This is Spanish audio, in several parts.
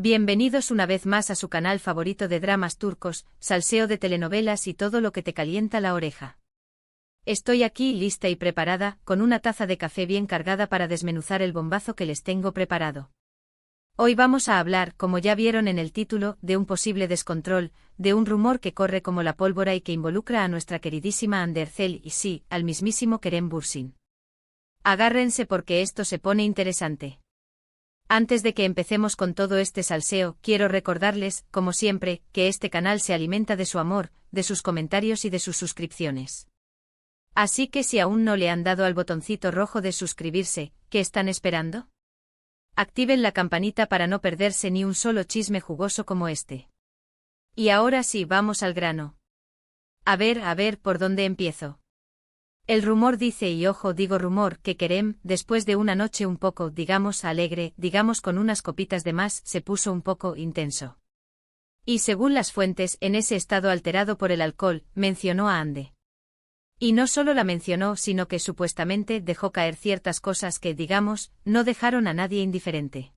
Bienvenidos una vez más a su canal favorito de dramas turcos, salseo de telenovelas y todo lo que te calienta la oreja. Estoy aquí lista y preparada, con una taza de café bien cargada para desmenuzar el bombazo que les tengo preparado. Hoy vamos a hablar, como ya vieron en el título, de un posible descontrol, de un rumor que corre como la pólvora y que involucra a nuestra queridísima Hande Erçel y sí, al mismísimo Kerem Bürsin. Agárrense porque esto se pone interesante. Antes de que empecemos con todo este salseo, quiero recordarles, como siempre, que este canal se alimenta de su amor, de sus comentarios y de sus suscripciones. Así que si aún no le han dado al botoncito rojo de suscribirse, ¿qué están esperando? Activen la campanita para no perderse ni un solo chisme jugoso como este. Y ahora sí, vamos al grano. A ver, ¿por dónde empiezo? El rumor dice, y ojo, digo rumor, que Kerem, después de una noche un poco, digamos, alegre, digamos con unas copitas de más, se puso un poco intenso. Y según las fuentes, en ese estado alterado por el alcohol, mencionó a Hande. Y no solo la mencionó, sino que supuestamente dejó caer ciertas cosas que, digamos, no dejaron a nadie indiferente.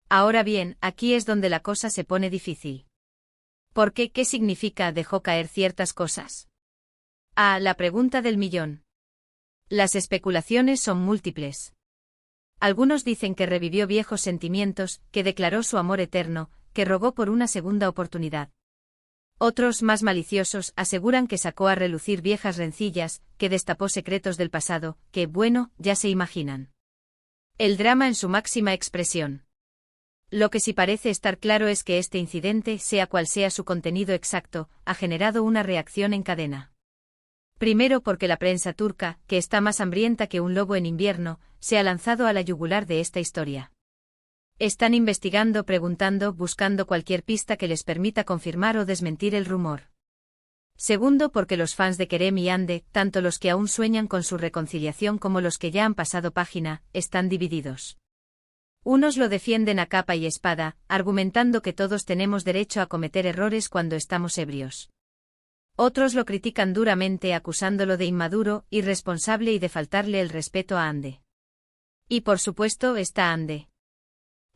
Ahora bien, aquí es donde la cosa se pone difícil. ¿Por qué? ¿Qué significa dejó caer ciertas cosas? La pregunta del millón. Las especulaciones son múltiples. Algunos dicen que revivió viejos sentimientos, que declaró su amor eterno, que rogó por una segunda oportunidad. Otros, más maliciosos, aseguran que sacó a relucir viejas rencillas, que destapó secretos del pasado, que, bueno, ya se imaginan. El drama en su máxima expresión. Lo que sí parece estar claro es que este incidente, sea cual sea su contenido exacto, ha generado una reacción en cadena. Primero porque la prensa turca, que está más hambrienta que un lobo en invierno, se ha lanzado a la yugular de esta historia. Están investigando, preguntando, buscando cualquier pista que les permita confirmar o desmentir el rumor. Segundo porque los fans de Kerem y Hande, tanto los que aún sueñan con su reconciliación como los que ya han pasado página, están divididos. Unos lo defienden a capa y espada, argumentando que todos tenemos derecho a cometer errores cuando estamos ebrios. Otros lo critican duramente acusándolo de inmaduro, irresponsable y de faltarle el respeto a Hande. Y por supuesto está Hande.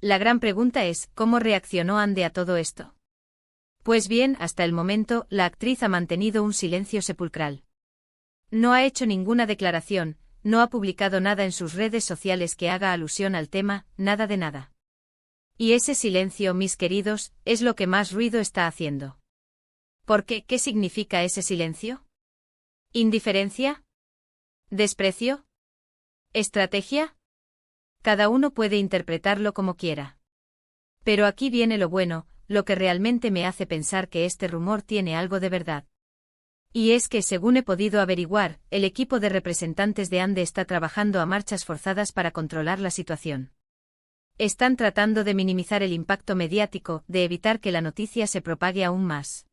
La gran pregunta es, ¿cómo reaccionó Hande a todo esto? Pues bien, hasta el momento, la actriz ha mantenido un silencio sepulcral. No ha hecho ninguna declaración, no ha publicado nada en sus redes sociales que haga alusión al tema, nada de nada. Y ese silencio, mis queridos, es lo que más ruido está haciendo. ¿Por qué? ¿Qué significa ese silencio? ¿Indiferencia? ¿Desprecio? ¿Estrategia? Cada uno puede interpretarlo como quiera. Pero aquí viene lo bueno, lo que realmente me hace pensar que este rumor tiene algo de verdad. Y es que, según he podido averiguar, el equipo de representantes de Hande está trabajando a marchas forzadas para controlar la situación. Están tratando de minimizar el impacto mediático, de evitar que la noticia se propague aún más.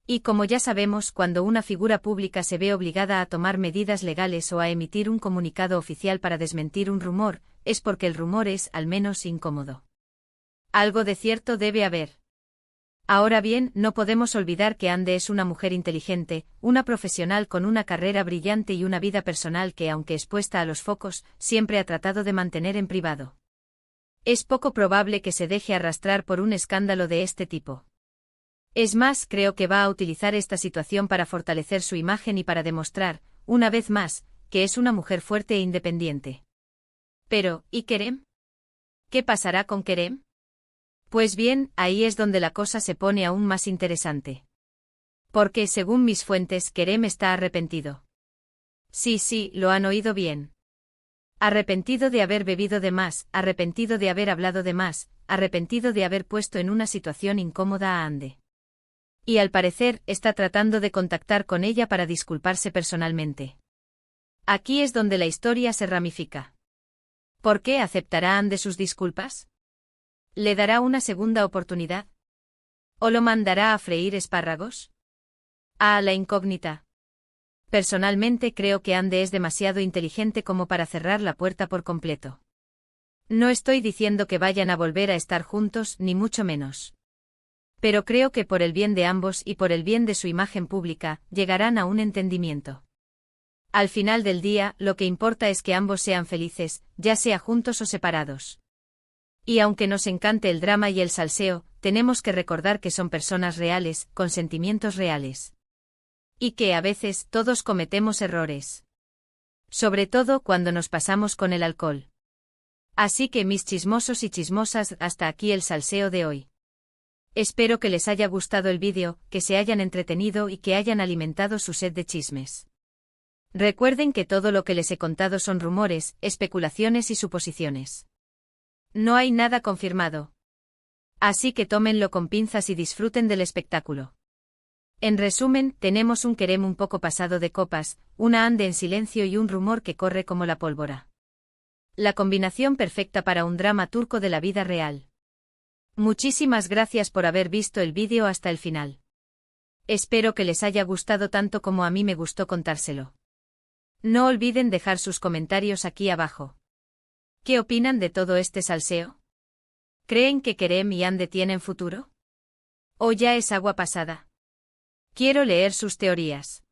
Y como ya sabemos, cuando una figura pública se ve obligada a tomar medidas legales o a emitir un comunicado oficial para desmentir un rumor, es porque el rumor es, al menos, incómodo. Algo de cierto debe haber. Ahora bien, no podemos olvidar que Hande es una mujer inteligente, una profesional con una carrera brillante y una vida personal que, aunque expuesta a los focos, siempre ha tratado de mantener en privado. Es poco probable que se deje arrastrar por un escándalo de este tipo. Es más, creo que va a utilizar esta situación para fortalecer su imagen y para demostrar, una vez más, que es una mujer fuerte e independiente. Pero, ¿y Kerem? ¿Qué pasará con Kerem? Pues bien, ahí es donde la cosa se pone aún más interesante. Porque, según mis fuentes, Kerem está arrepentido. Sí, lo han oído bien. Arrepentido de haber bebido de más, arrepentido de haber hablado de más, arrepentido de haber puesto en una situación incómoda a Hande. Y al parecer, está tratando de contactar con ella para disculparse personalmente. Aquí es donde la historia se ramifica. ¿Por qué aceptará Hande sus disculpas? ¿Le dará una segunda oportunidad? ¿O lo mandará a freír espárragos? La incógnita. Personalmente creo que Hande es demasiado inteligente como para cerrar la puerta por completo. No estoy diciendo que vayan a volver a estar juntos, ni mucho menos. Pero creo que por el bien de ambos y por el bien de su imagen pública, llegarán a un entendimiento. Al final del día, lo que importa es que ambos sean felices, ya sea juntos o separados. Y aunque nos encante el drama y el salseo, tenemos que recordar que son personas reales, con sentimientos reales. Y que a veces todos cometemos errores. Sobre todo cuando nos pasamos con el alcohol. Así que mis chismosos y chismosas, hasta aquí el salseo de hoy. Espero que les haya gustado el vídeo, que se hayan entretenido y que hayan alimentado su sed de chismes. Recuerden que todo lo que les he contado son rumores, especulaciones y suposiciones. No hay nada confirmado. Así que tómenlo con pinzas y disfruten del espectáculo. En resumen, tenemos un Kerem un poco pasado de copas, una Ande en silencio y un rumor que corre como la pólvora. La combinación perfecta para un drama turco de la vida real. Muchísimas gracias por haber visto el vídeo hasta el final. Espero que les haya gustado tanto como a mí me gustó contárselo. No olviden dejar sus comentarios aquí abajo. ¿Qué opinan de todo este salseo? ¿Creen que Kerem y Ande tienen futuro? ¿O ya es agua pasada? Quiero leer sus teorías.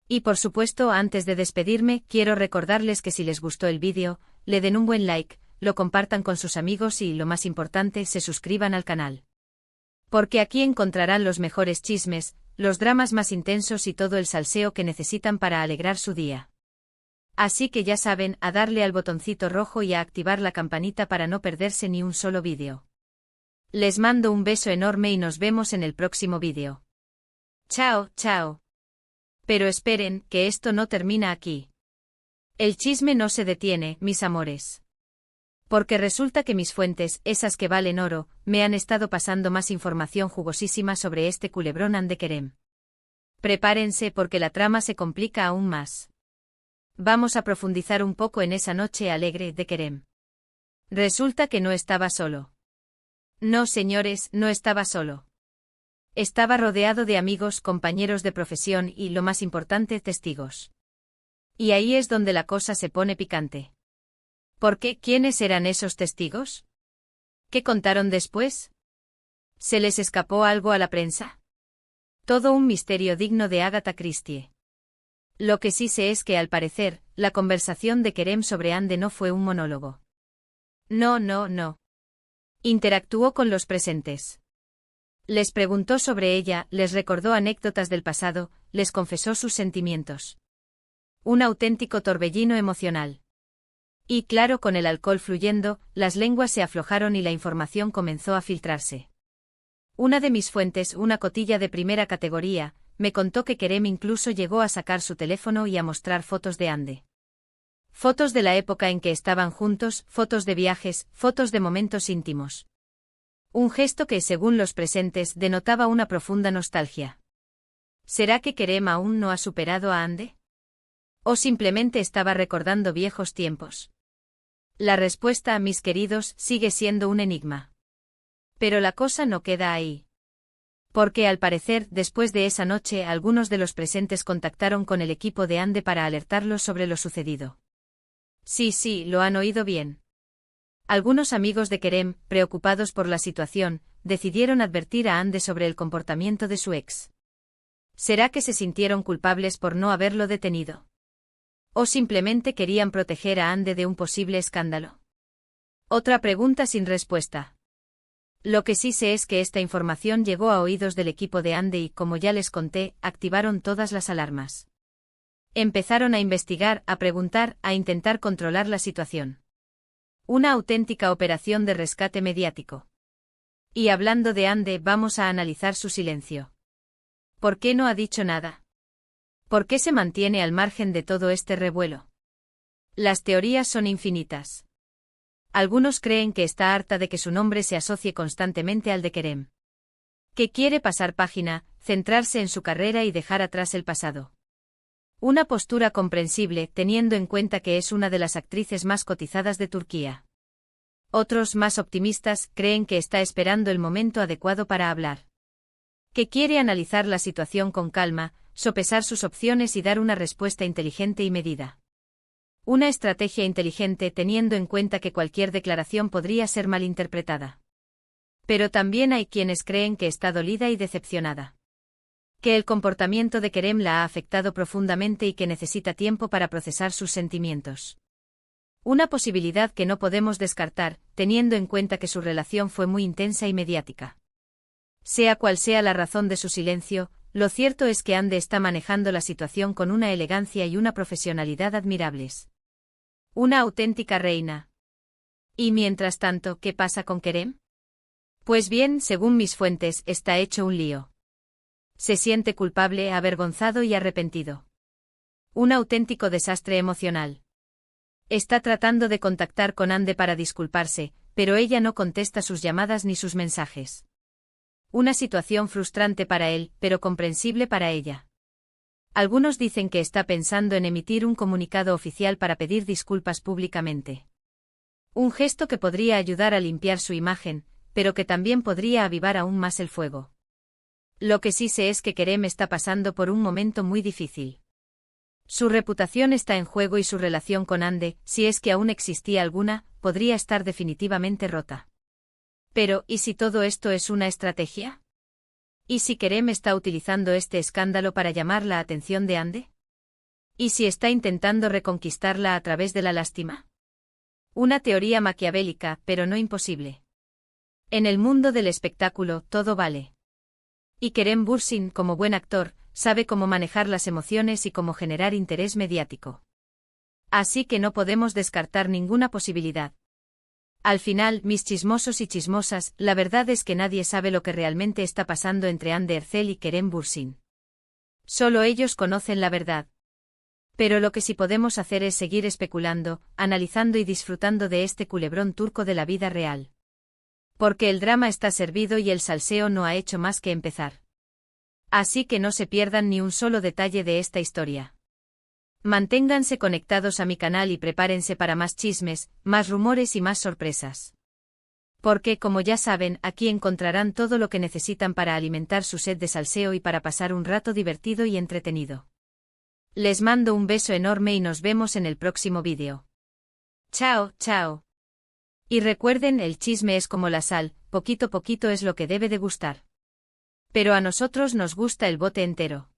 Y por supuesto, antes de despedirme, quiero recordarles que si les gustó el vídeo, le den un buen like, lo compartan con sus amigos y, lo más importante, se suscriban al canal. Porque aquí encontrarán los mejores chismes, los dramas más intensos y todo el salseo que necesitan para alegrar su día. Así que ya saben, a darle al botoncito rojo y a activar la campanita para no perderse ni un solo vídeo. Les mando un beso enorme y nos vemos en el próximo vídeo. Chao, chao. Pero esperen, que esto no termina aquí. El chisme no se detiene, mis amores. Porque resulta que mis fuentes, esas que valen oro, me han estado pasando más información jugosísima sobre este culebrón Ande Kerem. Prepárense porque la trama se complica aún más. Vamos a profundizar un poco en esa noche alegre de Kerem. Resulta que no estaba solo. No, señores, no estaba solo. Estaba rodeado de amigos, compañeros de profesión y, lo más importante, testigos. Y ahí es donde la cosa se pone picante. ¿Por qué? ¿Quiénes eran esos testigos? ¿Qué contaron después? ¿Se les escapó algo a la prensa? Todo un misterio digno de Agatha Christie. Lo que sí sé es que, al parecer, la conversación de Kerem sobre Ande no fue un monólogo. No. Interactuó con los presentes. Les preguntó sobre ella, les recordó anécdotas del pasado, les confesó sus sentimientos. Un auténtico torbellino emocional. Y claro, con el alcohol fluyendo, las lenguas se aflojaron y la información comenzó a filtrarse. Una de mis fuentes, una cotilla de primera categoría, me contó que Kerem incluso llegó a sacar su teléfono y a mostrar fotos de Ande. Fotos de la época en que estaban juntos, fotos de viajes, fotos de momentos íntimos. Un gesto que, según los presentes, denotaba una profunda nostalgia. ¿Será que Kerem aún no ha superado a Ande? ¿O simplemente estaba recordando viejos tiempos? La respuesta, mis queridos, sigue siendo un enigma. Pero la cosa no queda ahí. Porque al parecer, después de esa noche, algunos de los presentes contactaron con el equipo de Ande para alertarlos sobre lo sucedido. Sí, lo han oído bien. Algunos amigos de Kerem, preocupados por la situación, decidieron advertir a Ande sobre el comportamiento de su ex. ¿Será que se sintieron culpables por no haberlo detenido? ¿O simplemente querían proteger a Ande de un posible escándalo? Otra pregunta sin respuesta. Lo que sí sé es que esta información llegó a oídos del equipo de Ande y, como ya les conté, activaron todas las alarmas. Empezaron a investigar, a preguntar, a intentar controlar la situación. Una auténtica operación de rescate mediático. Y hablando de Ande, vamos a analizar su silencio. ¿Por qué no ha dicho nada? ¿Por qué se mantiene al margen de todo este revuelo? Las teorías son infinitas. Algunos creen que está harta de que su nombre se asocie constantemente al de Kerem. Que quiere pasar página, centrarse en su carrera y dejar atrás el pasado. Una postura comprensible, teniendo en cuenta que es una de las actrices más cotizadas de Turquía. Otros, más optimistas, creen que está esperando el momento adecuado para hablar. Que quiere analizar la situación con calma, sopesar sus opciones y dar una respuesta inteligente y medida. Una estrategia inteligente teniendo en cuenta que cualquier declaración podría ser malinterpretada. Pero también hay quienes creen que está dolida y decepcionada. Que el comportamiento de Kerem la ha afectado profundamente y que necesita tiempo para procesar sus sentimientos. Una posibilidad que no podemos descartar, teniendo en cuenta que su relación fue muy intensa y mediática. Sea cual sea la razón de su silencio, lo cierto es que Ande está manejando la situación con una elegancia y una profesionalidad admirables. Una auténtica reina. Y mientras tanto, ¿qué pasa con Kerem? Pues bien, según mis fuentes, está hecho un lío. Se siente culpable, avergonzado y arrepentido. Un auténtico desastre emocional. Está tratando de contactar con Ande para disculparse, pero ella no contesta sus llamadas ni sus mensajes. Una situación frustrante para él, pero comprensible para ella. Algunos dicen que está pensando en emitir un comunicado oficial para pedir disculpas públicamente. Un gesto que podría ayudar a limpiar su imagen, pero que también podría avivar aún más el fuego. Lo que sí sé es que Kerem está pasando por un momento muy difícil. Su reputación está en juego y su relación con Ande, si es que aún existía alguna, podría estar definitivamente rota. Pero, ¿y si todo esto es una estrategia? ¿Y si Kerem está utilizando este escándalo para llamar la atención de Ande? ¿Y si está intentando reconquistarla a través de la lástima? Una teoría maquiavélica, pero no imposible. En el mundo del espectáculo, todo vale. Y Kerem Bürsin, como buen actor, sabe cómo manejar las emociones y cómo generar interés mediático. Así que no podemos descartar ninguna posibilidad. Al final, mis chismosos y chismosas, la verdad es que nadie sabe lo que realmente está pasando entre Hande Erçel y Kerem Bürsin. Solo ellos conocen la verdad. Pero lo que sí podemos hacer es seguir especulando, analizando y disfrutando de este culebrón turco de la vida real. Porque el drama está servido y el salseo no ha hecho más que empezar. Así que no se pierdan ni un solo detalle de esta historia. Manténganse conectados a mi canal y prepárense para más chismes, más rumores y más sorpresas. Porque, como ya saben, aquí encontrarán todo lo que necesitan para alimentar su sed de salseo y para pasar un rato divertido y entretenido. Les mando un beso enorme y nos vemos en el próximo vídeo. Chao, chao. Y recuerden, el chisme es como la sal, poquito a poquito es lo que debe de gustar. Pero a nosotros nos gusta el bote entero.